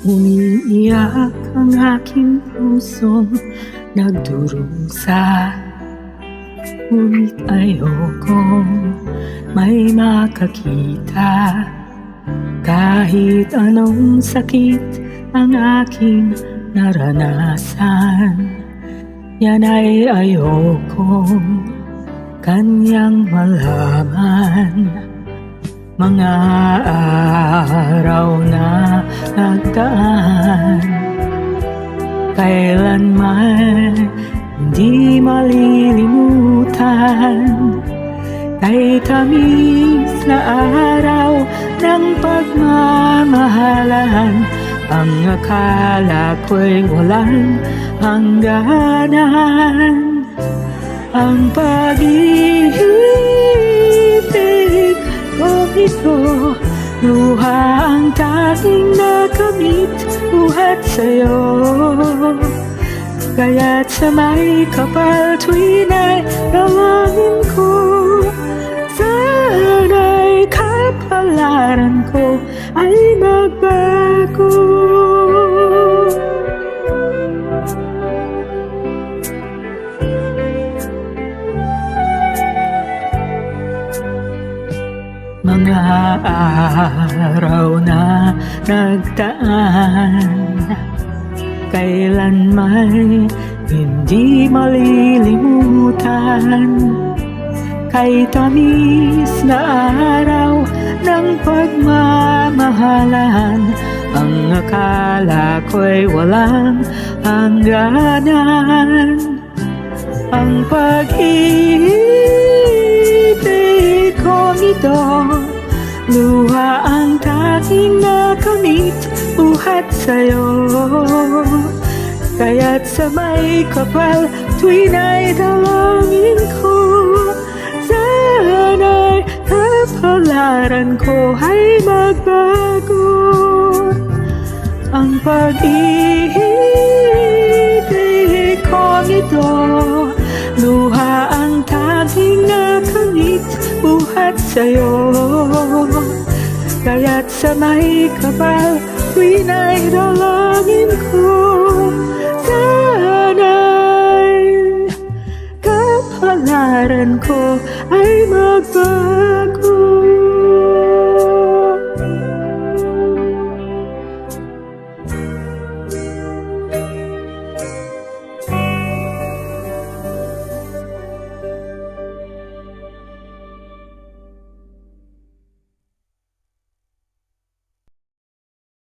Umiiyak ang aking pusong nagdurusa, ngunit ayokong may makakita. Kahit anong sakit ang aking naranasan, yan ay ayokong kanyang malaman. Mga araw na nagdaan, kailanman hindi malilimutan. Kay tamis na araw ng pagmamahalan, ang akala ko'y walang hangganan. Ang pag-ibig ko ito, luha ang tanging nakamit buhat sa'yo. Kaya't sa may kapal tuwin ay dalangin ko, sana'y kapalaran ko ay magbago. Mga araw na nagdaan, kailanman hindi malilimutan. Kay tamis na araw ng pagmamahalan, ang akala ko'y walang hangganan. Ang pag-ibig kong ito, luha ang tanging nakamit buhat sa'yo. Kaya't sa may kapal tuwin ay dalangin ko, sana'y kapalaran ko ay magbago. Ang pag-ibig kong ito, luha ang tanging nakamit buhat sa'yo. Kaya't sa may kapal tuwin ay dalangin ko, sana'y kapalaran ko ay magbago.